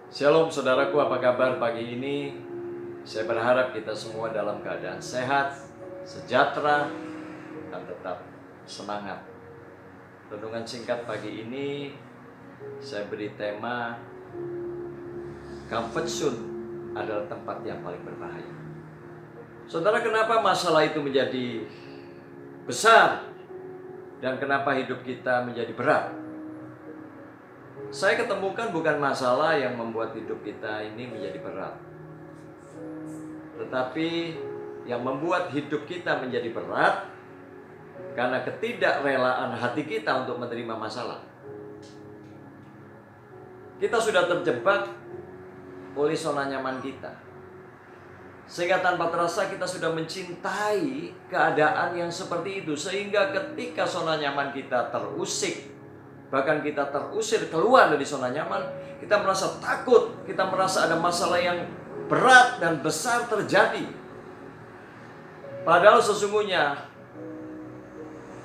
Shalom saudaraku, apa kabar pagi ini? Saya berharap kita semua dalam keadaan sehat, sejahtera, dan tetap semangat. Renungan singkat pagi ini saya beri tema Comfort Zone adalah tempat yang paling berbahaya. Saudara, kenapa masalah itu menjadi besar dan kenapa hidup kita menjadi berat? Saya ketemukan bukan masalah yang membuat hidup kita ini menjadi berat, tetapi yang membuat hidup kita menjadi berat karena ketidakrelaan hati kita untuk menerima masalah. Kita sudah terjebak oleh zona nyaman kita, sehingga tanpa terasa kita sudah mencintai keadaan yang seperti itu, sehingga ketika zona nyaman kita terusik, bahkan kita terusir keluar dari zona nyaman, kita merasa takut, kita merasa ada masalah yang berat dan besar terjadi. Padahal sesungguhnya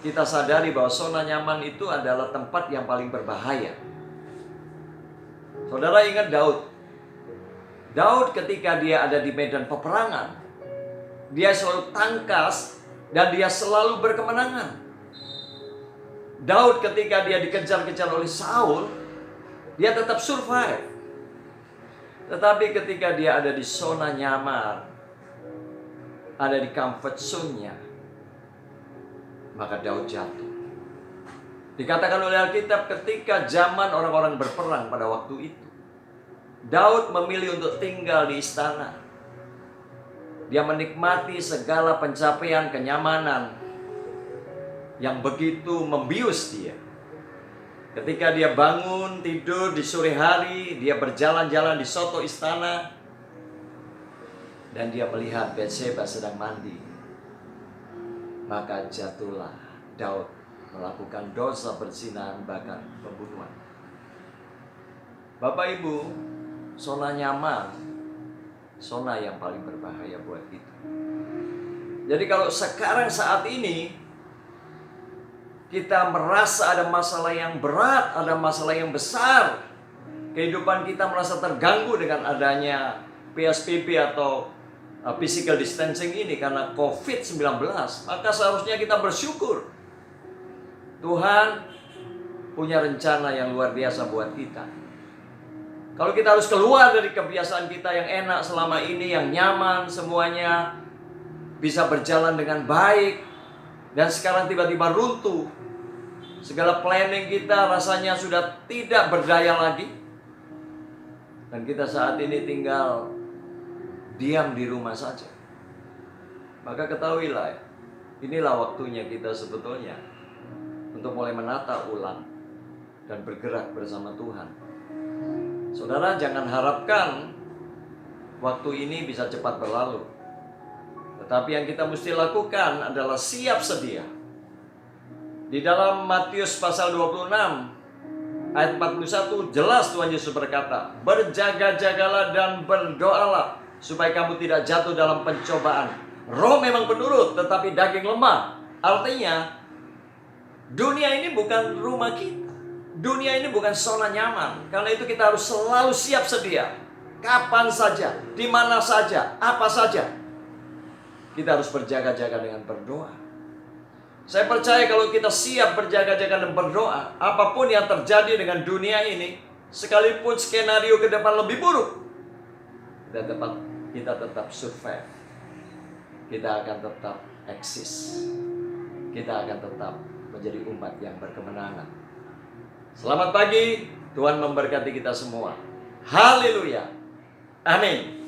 kita sadari bahwa zona nyaman itu adalah tempat yang paling berbahaya. Saudara ingat Daud. Daud ketika dia ada di medan peperangan, dia selalu tangkas dan dia selalu berkemenangan. Daud ketika dia dikejar-kejar oleh Saul, dia tetap survive. Tetapi ketika dia ada di zona nyaman, ada di comfort zone-nya, maka Daud jatuh. Dikatakan oleh Alkitab ketika zaman orang-orang berperang pada waktu itu, Daud memilih untuk tinggal di istana. Dia menikmati segala pencapaian kenyamanan yang begitu membius dia. Ketika dia bangun tidur di sore hari, dia berjalan-jalan di soto istana, dan dia melihat Bathsheba sedang mandi. Maka jatuhlah Daud melakukan dosa perzinahan bahkan pembunuhan. Bapak Ibu, zona nyaman, zona yang paling berbahaya buat kita. Jadi kalau sekarang saat ini kita merasa ada masalah yang berat, ada masalah yang besar, kehidupan kita merasa terganggu dengan adanya PSBB atau physical distancing ini karena COVID-19, maka seharusnya kita bersyukur. Tuhan punya rencana yang luar biasa buat kita. Kalau kita harus keluar dari kebiasaan kita yang enak selama ini, yang nyaman, semuanya bisa berjalan dengan baik, dan sekarang tiba-tiba runtuh, segala planning kita rasanya sudah tidak berdaya lagi, dan kita saat ini tinggal diam di rumah saja. Maka ketahuilah, inilah waktunya kita sebetulnya untuk mulai menata ulang dan bergerak bersama Tuhan. Saudara, jangan harapkan waktu ini bisa cepat berlalu, tetapi yang kita mesti lakukan adalah siap sedia. Di dalam Matius pasal 26 ayat 41 jelas Tuhan Yesus berkata, berjaga-jagalah dan berdoalah supaya kamu tidak jatuh dalam pencobaan. Roh memang penurut tetapi daging lemah. Artinya dunia ini bukan rumah kita, dunia ini bukan zona nyaman. Karena itu kita harus selalu siap sedia, kapan saja, di mana saja, apa saja. Kita harus berjaga-jaga dengan berdoa. Saya percaya kalau kita siap berjaga-jaga dan berdoa, apapun yang terjadi dengan dunia ini, sekalipun skenario ke depan lebih buruk, kita tetap survive. Kita akan tetap eksis. Kita akan tetap menjadi umat yang berkemenangan. Selamat pagi, Tuhan memberkati kita semua. Haleluya. Amin.